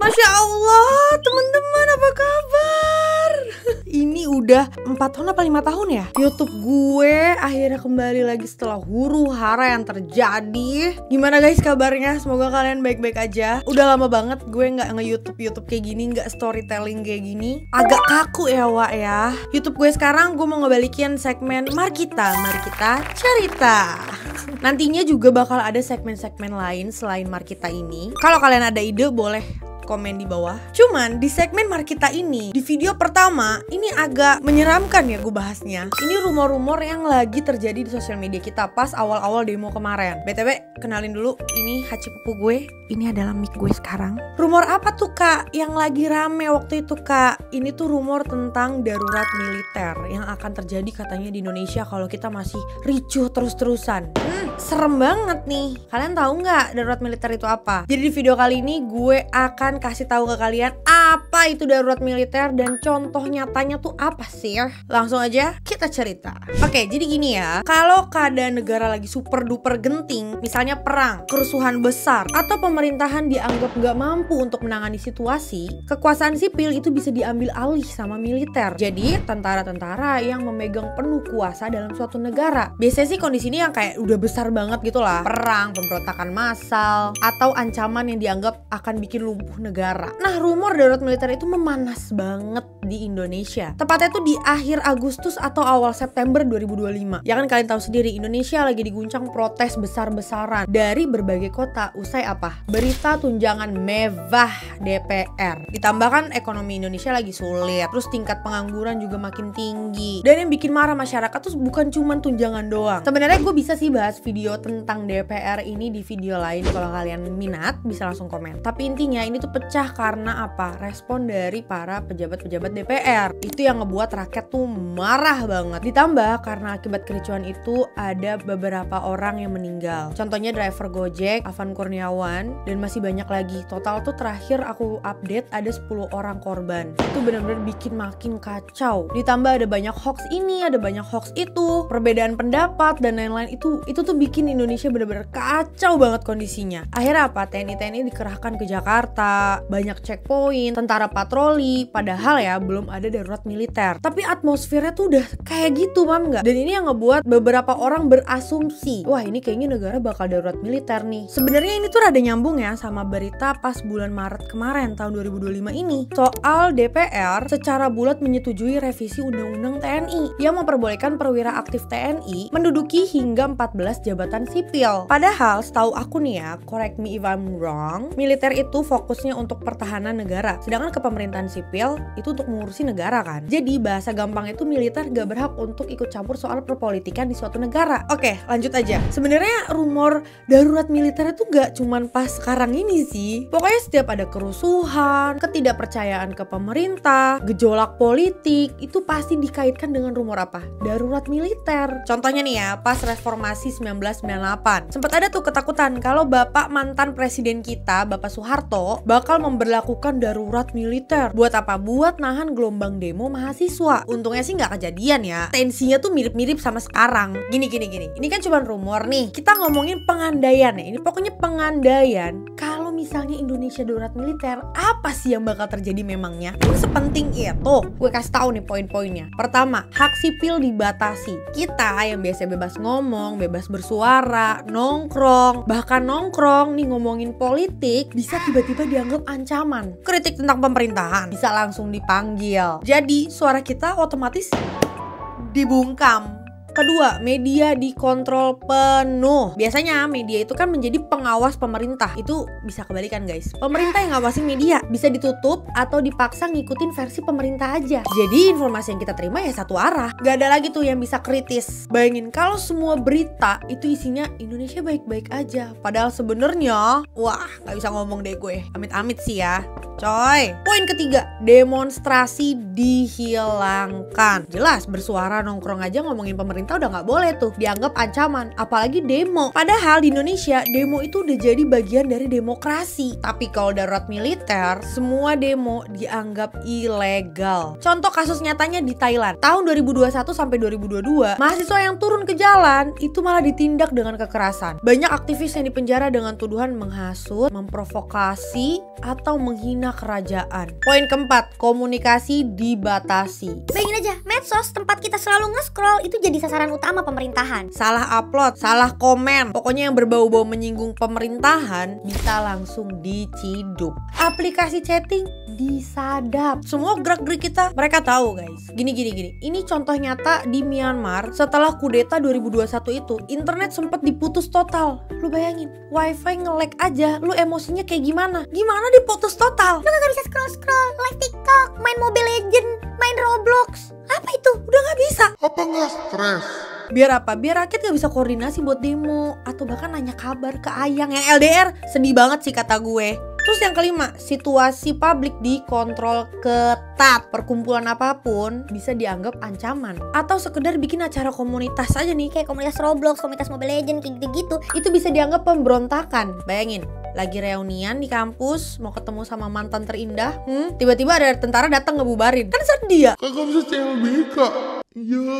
Masya Allah, teman-teman apa kabar? Ini udah 4 tahun apa 5 tahun ya? YouTube gue akhirnya kembali lagi setelah huru hara yang terjadi. Gimana guys kabarnya? Semoga kalian baik-baik aja. Udah lama banget gue gak nge-YouTube kayak gini, gak storytelling kayak gini. Agak kaku ya Wak ya. YouTube gue sekarang gue mau ngebalikin segmen Mari kita cerita. Nantinya juga bakal ada segmen-segmen lain selain Mari kita ini. Kalau kalian ada ide boleh komen di bawah. Cuman di segmen Mari kita ini, di video pertama ini agak menyeramkan ya gue bahasnya. Ini rumor-rumor yang lagi terjadi di sosial media kita pas awal-awal demo kemarin. BTW kenalin dulu, ini Haci Pupu gue. Ini adalah mic gue sekarang. Rumor apa tuh kak yang lagi rame waktu itu kak? Ini tuh rumor tentang darurat militer yang akan terjadi katanya di Indonesia kalau kita masih ricuh terus-terusan. Serem banget nih. Kalian tahu nggak darurat militer itu apa? Jadi di video kali ini gue akan kasih tahu ke kalian apa itu darurat militer dan contoh nyatanya tuh apa sih. Langsung aja kita cerita. Oke, jadi gini ya. Kalau keadaan negara lagi super duper genting, misalnya perang, kerusuhan besar, atau pemerintahan dianggap nggak mampu untuk menangani situasi, kekuasaan sipil itu bisa diambil alih sama militer. Jadi tentara-tentara yang memegang penuh kuasa dalam suatu negara. Biasanya sih kondisi ini yang kayak udah besar banget gitu lah. Perang, pemberontakan massal, atau ancaman yang dianggap akan bikin lumpuh negara. Nah, rumor darurat militer itu memanas banget di Indonesia. Tepatnya tuh di akhir Agustus atau awal September 2025. Ya kan kalian tahu sendiri, Indonesia lagi diguncang protes besar-besaran dari berbagai kota usai apa? Berita tunjangan mewah DPR. Ditambahkan ekonomi Indonesia lagi sulit, terus tingkat pengangguran juga makin tinggi. Dan yang bikin marah masyarakat tuh bukan cuma tunjangan doang. Sebenarnya gue bisa sih bahas video tentang DPR ini di video lain. Kalau kalian minat bisa langsung komen. Tapi intinya ini tuh pecah karena apa? Respon dari para pejabat-pejabat DPR. Itu yang ngebuat rakyat tuh marah banget. Ditambah karena akibat kericuan itu ada beberapa orang yang meninggal. Contohnya driver Gojek, Afan Kurniawan, dan masih banyak lagi. Total tuh terakhir aku update ada 10 orang korban. Itu benar-benar bikin makin kacau. Ditambah ada banyak hoax ini, ada banyak hoax itu, perbedaan pendapat dan lain-lain. Itu tuh bikin Indonesia benar-benar kacau banget kondisinya. Akhirnya apa? TNI dikerahkan ke Jakarta, banyak checkpoint, tentara patroli, padahal ya belum ada darurat militer. Tapi atmosfernya tuh udah kayak gitu, paham nggak? Dan ini yang ngebuat beberapa orang berasumsi, wah ini kayaknya negara bakal darurat militer nih. Sebenarnya ini tuh rada nyambung ya sama berita pas bulan Maret kemarin tahun 2025 ini soal DPR secara bulat menyetujui revisi Undang-Undang TNI yang memperbolehkan perwira aktif TNI menduduki hingga 14 jabatan sipil. Padahal setahu aku nih ya, correct me if I'm wrong, militer itu fokusnya untuk pertahanan negara, sedangkan kepemerintahan sipil itu untuk mengurusi negara kan. Jadi bahasa gampang itu militer gak berhak untuk ikut campur soal perpolitikan di suatu negara. Oke, lanjut aja. Sebenarnya rumor darurat militer itu gak cuman pas sekarang ini sih. Pokoknya setiap ada kerusuhan, ketidakpercayaan ke pemerintah, gejolak politik, itu pasti dikaitkan dengan rumor apa? Darurat militer. Contohnya nih ya, pas reformasi 1998 sempat ada tuh ketakutan kalau bapak mantan presiden kita, Bapak Soeharto, bakal memberlakukan darurat militer. Buat apa? Buat nahan gelombang demo mahasiswa. Untungnya sih nggak kejadian ya. Tensinya tuh mirip-mirip sama sekarang. Gini. Ini kan cuma rumor nih. Kita ngomongin pengandaian ya. Ini pokoknya pengandaian. Kalau misalnya Indonesia darurat militer, apa sih yang bakal terjadi memangnya? Ini sepenting itu. Gue kasih tahu nih poin-poinnya. Pertama, hak sipil dibatasi. Kita yang biasa bebas ngomong, bebas bersuara, nongkrong, bahkan nongkrong nih ngomongin politik bisa tiba-tiba dianggap ancaman. Kritik tentang pemerintahan bisa langsung dipanggil. Jadi suara kita otomatis dibungkam. Kedua, media dikontrol penuh. Biasanya media itu kan menjadi pengawas pemerintah. Itu bisa kebalikan guys. Pemerintah yang ngawasin media bisa ditutup atau dipaksa ngikutin versi pemerintah aja. Jadi informasi yang kita terima ya satu arah. Gak ada lagi tuh yang bisa kritis. Bayangin kalau semua berita itu isinya Indonesia baik-baik aja. Padahal sebenarnya, wah gak bisa ngomong deh gue. Amit-amit sih ya. Coy. Poin ketiga, demonstrasi dihilangkan. Jelas bersuara nongkrong aja ngomongin pemerintah udah nggak boleh tuh, dianggap ancaman, apalagi demo. Padahal di Indonesia demo itu udah jadi bagian dari demokrasi. Tapi kalau darurat militer, semua demo dianggap ilegal. Contoh kasus nyatanya di Thailand. Tahun 2021 sampai 2022, mahasiswa yang turun ke jalan itu malah ditindak dengan kekerasan. Banyak aktivis yang dipenjara dengan tuduhan menghasut, memprovokasi, atau menghina zona kerajaan. Poin keempat, komunikasi dibatasi. Bayangin aja, medsos tempat kita selalu nge-scroll itu jadi sasaran utama pemerintahan. Salah upload, salah komen, pokoknya yang berbau-bau menyinggung pemerintahan bisa langsung diciduk. Aplikasi chatting disadap. Semua gerak-gerik kita mereka tahu guys. Gini. Ini contoh nyata di Myanmar setelah kudeta 2021 itu, internet sempat diputus total. Lu bayangin, wifi nge-lag aja, lu emosinya kayak gimana? Gimana diputus total? Lu gak bisa scroll-scroll, live TikTok, main Mobile Legend, main Roblox. Apa itu? Udah gak bisa. Apa nggak stres? Biar apa? Biar rakyat gak bisa koordinasi buat demo atau bahkan nanya kabar ke Ayang yang LDR. Sedih banget sih kata gue. Terus yang kelima, situasi publik dikontrol ketat. Perkumpulan apapun bisa dianggap ancaman. Atau sekedar bikin acara komunitas aja nih, Kayak komunitas Roblox, komunitas Mobile Legend, kayak gitu-gitu. itu bisa dianggap pemberontakan. Bayangin, lagi reunian di kampus, mau ketemu sama mantan terindah, tiba-tiba ada tentara datang ngebubarin. Kan sedih ya? Kagak bisa CLBK. Iya.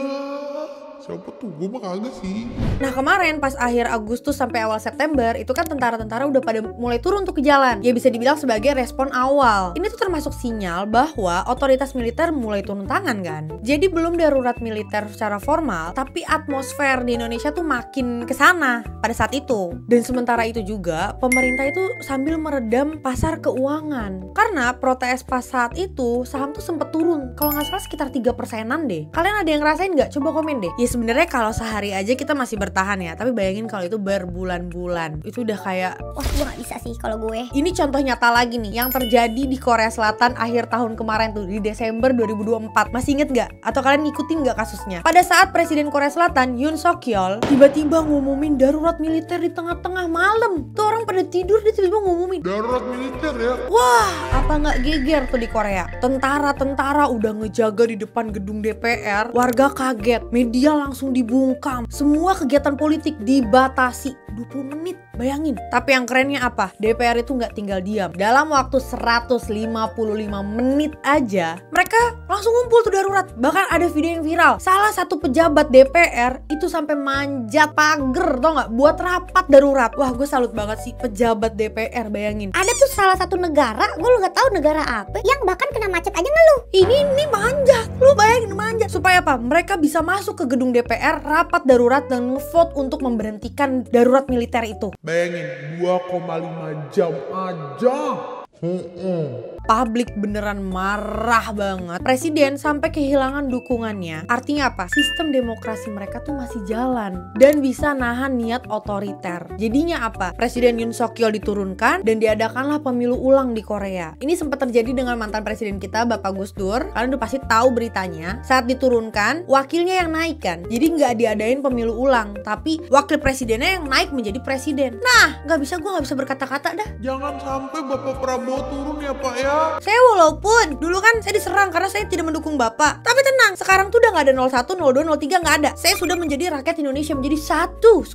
Siapa tuh? Gue mah kagak sih. Nah kemarin pas akhir Agustus sampai awal September itu kan tentara-tentara udah pada mulai turun tuh ke jalan. Ya bisa dibilang sebagai respon awal. Ini tuh termasuk sinyal bahwa otoritas militer mulai turun tangan kan. Jadi belum darurat militer secara formal, tapi atmosfer di Indonesia tuh makin kesana pada saat itu. Dan sementara itu juga pemerintah itu sambil meredam pasar keuangan. Karena protes pas saat itu saham tuh sempet turun. Kalau nggak salah sekitar 3%-an deh. Kalian ada yang ngerasain nggak? Coba komen deh. Ya sebenarnya kalau sehari aja kita masih bertahan ya, tapi bayangin kalau itu berbulan-bulan, itu udah kayak wah gue gak bisa sih kalau gue. Ini contoh nyata lagi nih yang terjadi di Korea Selatan akhir tahun kemarin tuh, di Desember 2024. Masih inget gak? Atau kalian ngikutin gak kasusnya? Pada saat Presiden Korea Selatan Yoon Suk Yeol tiba-tiba ngumumin darurat militer di tengah-tengah malam. Tuh orang pada tidur, dia tiba-tiba ngumumin Darurat militer ya. wah, apa nggak geger tuh di Korea? Tentara-tentara udah ngejaga di depan gedung DPR, warga kaget, media langsung dibungkam, semua kegiatan politik dibatasi 20 menit, bayangin. Tapi yang kerennya apa? DPR itu nggak tinggal diam. Dalam waktu 155 menit aja, mereka langsung ngumpul tuh darurat. Bahkan ada video yang viral, salah satu pejabat DPR itu sampai manjat pagar, tau nggak? Buat rapat darurat. Wah, gue salut banget sih pejabat DPR, bayangin. Ada tuh salah satu negara, gue lu gak tahu negara apa, yang bahkan kena macet aja ngeluh. Ini manjat, lu bayangin manjat. Supaya apa? Mereka bisa masuk ke gedung DPR, rapat darurat dan ngevote untuk memberhentikan darurat militer itu. Bayangin 2,5 jam aja. Publik beneran marah banget. Presiden sampai kehilangan dukungannya. Artinya apa? Sistem demokrasi mereka tuh masih jalan dan bisa nahan niat otoriter. Jadinya apa? Presiden Yoon Suk Yeol diturunkan dan diadakanlah pemilu ulang di Korea. Ini sempat terjadi dengan mantan presiden kita, Bapak Gus Dur. Kalian udah pasti tahu beritanya. Saat diturunkan, wakilnya yang naik kan. Jadi nggak diadain pemilu ulang, tapi wakil presidennya yang naik menjadi presiden. Nah, gue nggak bisa berkata-kata dah. Jangan sampai Bapak Prabowo turun ya Pak ya. Saya walaupun dulu kan saya diserang karena saya tidak mendukung Bapak, tapi tenang, sekarang tuh udah gak ada 01, 02, 03 gak ada. Saya sudah menjadi rakyat Indonesia, menjadi satu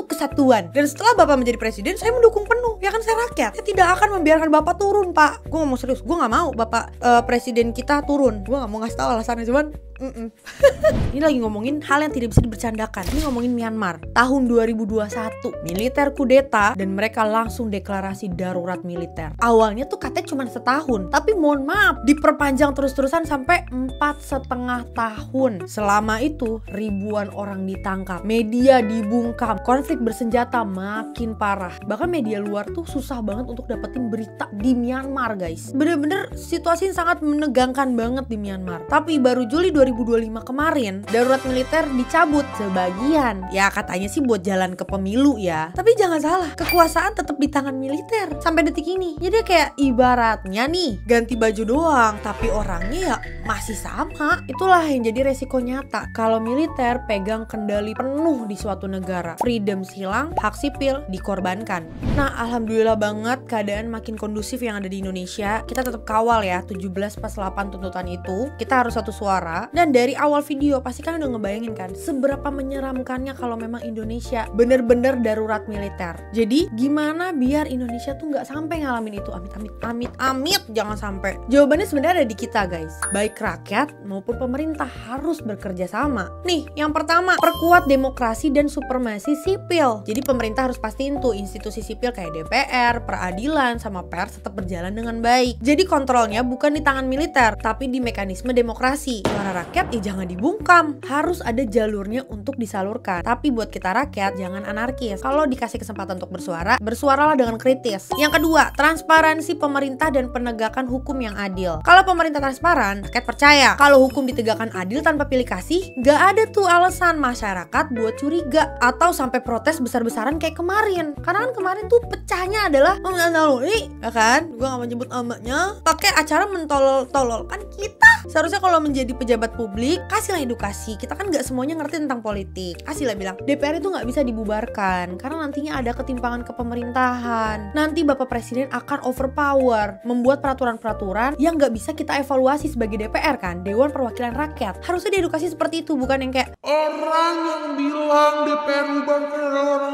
kesatuan. Dan setelah Bapak menjadi presiden, saya mendukung penuh. Ya kan saya rakyat. Saya tidak akan membiarkan Bapak turun, Pak. Gue ngomong serius, gue gak mau Bapak presiden kita turun. Gue gak mau ngasih tahu alasannya, cuman ini lagi ngomongin hal yang tidak bisa dibercandakan. Ini ngomongin Myanmar tahun 2021, militer kudeta dan mereka langsung deklarasi darurat militer. Awalnya tuh katanya cuma setahun, tapi mohon maaf diperpanjang terus-terusan sampai 4,5 tahun. Selama itu ribuan orang ditangkap, media dibungkam, konflik bersenjata makin parah. Bahkan media luar tuh susah banget untuk dapetin berita di Myanmar guys. Bener-bener situasi sangat menegangkan banget di Myanmar. Tapi baru Juli 2025 kemarin darurat militer dicabut sebagian. Ya katanya sih buat jalan ke pemilu ya. Tapi jangan salah, kekuasaan tetap di tangan militer sampai detik ini. Jadi kayak ibaratnya nih ganti baju doang, tapi orangnya ya masih sama. Itulah yang jadi resiko nyata kalau militer pegang kendali penuh di suatu negara. Freedom hilang, hak sipil dikorbankan. Nah alhamdulillah banget keadaan makin kondusif yang ada di Indonesia. Kita tetap kawal ya 17+8 tuntutan itu. Kita harus satu suara. Dan dari awal video pasti kan udah ngebayangin kan seberapa menyeramkannya kalau memang Indonesia bener-bener darurat militer. Jadi gimana biar Indonesia tuh nggak sampai ngalamin itu? Amit jangan sampai. Jawabannya sebenarnya ada di kita guys. Baik rakyat maupun pemerintah harus bekerja sama. Nih yang pertama, perkuat demokrasi dan supremasi sipil. Jadi pemerintah harus pastiin tuh institusi sipil kayak DPR, peradilan, sama pers tetap berjalan dengan baik. Jadi kontrolnya bukan di tangan militer, tapi di mekanisme demokrasi. Suara rakyat jangan dibungkam, harus ada jalurnya untuk disalurkan. Tapi buat kita rakyat jangan anarkis. Kalau dikasih kesempatan untuk bersuara, bersuaralah dengan kritis. Yang kedua, transparansi pemerintah dan penegakan hukum yang adil. Kalau pemerintah transparan, rakyat percaya. Kalau hukum ditegakkan adil tanpa pilih kasih, gak ada tuh alasan masyarakat buat curiga atau sampai protes besar-besaran kayak kemarin. Karena kan kemarin tuh pecahnya adalah ya kan? Gue gak mau nyebut namanya. Pakai acara mentolol-tolol kan kita. Seharusnya kalau menjadi pejabat publik, kasihlah edukasi. Kita kan gak semuanya ngerti tentang politik. Kasihlah bilang, DPR itu gak bisa dibubarkan karena nantinya ada ketimpangan kepemerintahan. Nanti Bapak Presiden akan overpower, membuat peraturan-peraturan yang gak bisa kita evaluasi sebagai DPR kan, Dewan Perwakilan Rakyat. Harusnya diedukasi seperti itu, bukan yang kayak Orang yang bilang DPR bubarkan adalah orang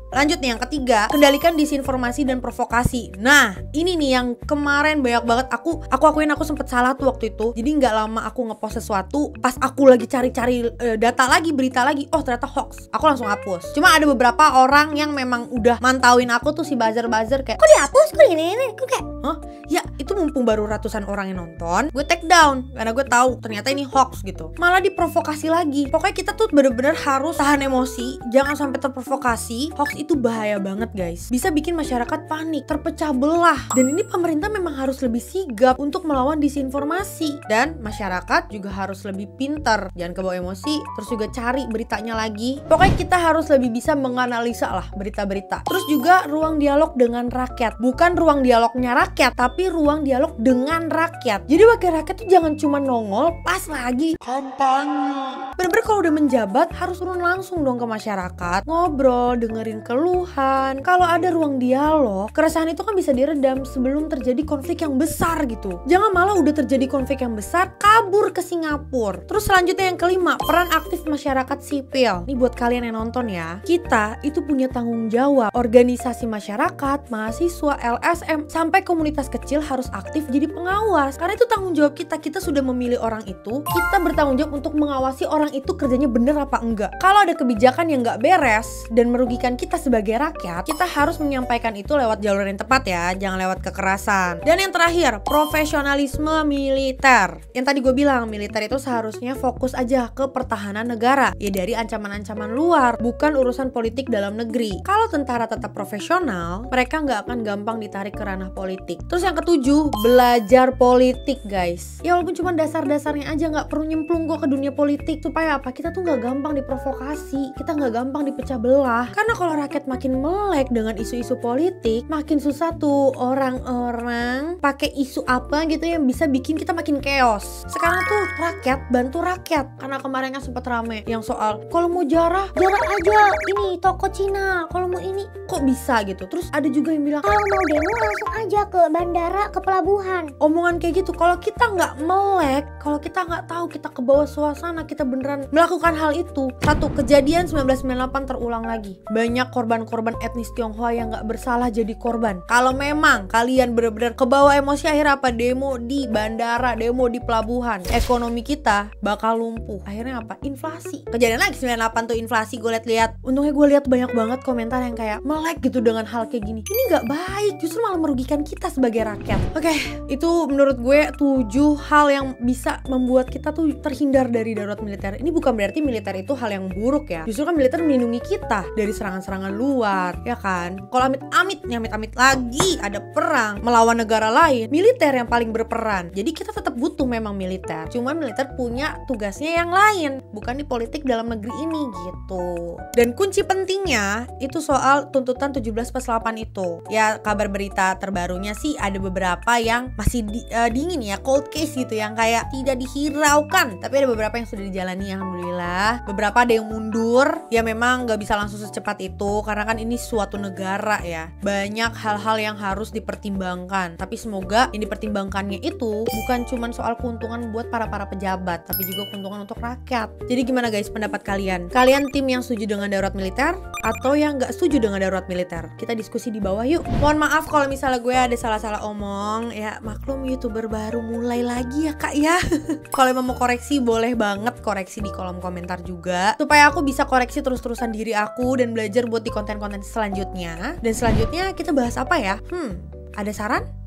Lanjut nih yang ketiga, kendalikan disinformasi dan provokasi. Nah, ini nih yang kemarin banyak banget aku akuin aku sempet salah tuh waktu itu. Jadi nggak lama aku ngepost sesuatu, pas aku lagi cari-cari data lagi, berita lagi, oh ternyata hoax. Aku langsung hapus. Cuma ada beberapa orang yang memang udah mantauin aku tuh, si buzzer-buzzer kayak, Kok dihapus? Kok ini? Kok kayak hah? Ya itu mumpung baru ratusan orang yang nonton, gue take down karena gue tahu ternyata ini hoax gitu. Malah diprovokasi lagi. Pokoknya kita tuh bener-bener harus tahan emosi, jangan sampai terprovokasi. Hoax itu bahaya banget guys, bisa bikin masyarakat panik, terpecah belah. Dan ini pemerintah memang harus lebih sigap untuk melawan disinformasi. Dan masyarakat juga harus lebih pintar, jangan kebawa emosi, terus juga cari beritanya lagi. Pokoknya kita harus lebih bisa menganalisa lah berita-berita. Terus juga ruang dialog dengan rakyat, bukan ruang dialognya rakyat, tapi ruang dialog dengan rakyat. Jadi wakil rakyat tuh jangan cuma nongol pas lagi kampanye. Bener-bener kalau udah menjabat harus turun langsung dong ke masyarakat, ngobrol, dengerin keluhan. Kalau ada ruang dialog, keresahan itu kan bisa diredam sebelum terjadi konflik yang besar gitu. Jangan malah udah terjadi konflik yang besar, kabur ke Singapura. Terus selanjutnya yang kelima, peran aktif masyarakat sipil. Ini buat kalian yang nonton ya. Kita itu punya tanggung jawab. Organisasi masyarakat, mahasiswa, LSM, sampai komunitas kecil harus aktif jadi pengawas. Karena itu tanggung jawab kita. Kita sudah memilih orang itu, kita bertanggung jawab untuk mengawasi orang itu kerjanya bener apa enggak. Kalau ada kebijakan yang nggak beres dan merugikan kita sebagai rakyat, kita harus menyampaikan itu lewat jalur yang tepat ya, jangan lewat kekerasan. Dan yang terakhir, profesionalisme militer. Yang tadi gue bilang, militer itu seharusnya fokus aja ke pertahanan negara, ya dari ancaman-ancaman luar, bukan urusan politik dalam negeri. Kalau tentara tetap profesional, mereka nggak akan gampang ditarik ke ranah politik. Terus yang ketujuh, belajar politik guys. Ya walaupun cuma dasar-dasarnya aja, nggak perlu nyemplung gue ke dunia politik. Supaya apa? Kita tuh nggak gampang diprovokasi, kita nggak gampang dipecah belah. Karena kalau rakyat makin melek dengan isu-isu politik, makin susah tuh orang-orang pakai isu apa gitu yang bisa bikin kita makin chaos. Sekarang tuh rakyat bantu rakyat. Karena kemarin kan sempat rame yang soal kalau mau jarah aja ini toko Cina, kalau mau ini kok bisa gitu. Terus ada juga yang bilang kalau mau demo langsung aja ke bandara, ke pelabuhan. Omongan kayak gitu. Kalau kita nggak melek, kalau kita nggak tahu, kita ke bawah suasana, kita beneran melakukan hal itu. Satu, kejadian 1998 terulang lagi. Banyak korban-korban etnis Tionghoa yang nggak bersalah jadi korban. Kalau memang kalian bener-bener ke bawah emosi, akhirnya apa? Demo di bandara, demo di pelabuhan, ekonomi kita bakal lumpuh. Akhirnya apa? Inflasi. Kejadian lagi 98 tuh inflasi. Gue lihat-lihat, untungnya gue lihat banyak banget komentar yang kayak melek gitu dengan hal kayak gini. Ini nggak baik, justru malah merugikan kita sebagai rakyat. Oke, itu menurut gue 7 hal yang bisa membuat kita tuh terhindar dari darurat militer. Ini bukan berarti militer itu hal yang buruk ya. Justru kan militer melindungi kita dari serangan-serangan luar, ya kan? Kalau amit-amit lagi ada perang melawan negara lain, militer yang paling berperan. Jadi kita tetap butuh memang militer. Cuman militer punya tugasnya yang lain, bukan di politik dalam negeri ini gitu. Dan kunci pentingnya itu soal tuntutan 17+8 itu. Ya kabar berita terbarunya sih ada beberapa yang masih dingin ya, cold case gitu, yang kayak tidak dihiraukan. Tapi ada beberapa yang sudah dijalani, alhamdulillah. Beberapa ada yang mundur, ya memang gak bisa langsung secepat itu, karena kan ini suatu negara ya. Banyak hal-hal yang harus dipertimbangkan. Tapi semoga yang dipertimbangkannya itu bukan cuma soal keuntungan buat para pejabat, tapi juga keuntungan untuk rakyat. Jadi gimana guys pendapat kalian? Kalian tim yang setuju dengan darurat militer atau yang gak setuju dengan darurat militer? Kita diskusi di bawah yuk. Mohon maaf kalau misalnya gue ada salah-salah omong, ya maklum YouTuber baru mulai lagi ya kak ya. Kalau emang mau koreksi boleh banget koreksi di kolom komentar juga, supaya aku bisa koreksi terus-terusan diri aku dan belajar buat di konten-konten selanjutnya. Dan selanjutnya kita bahas apa ya? Ada saran?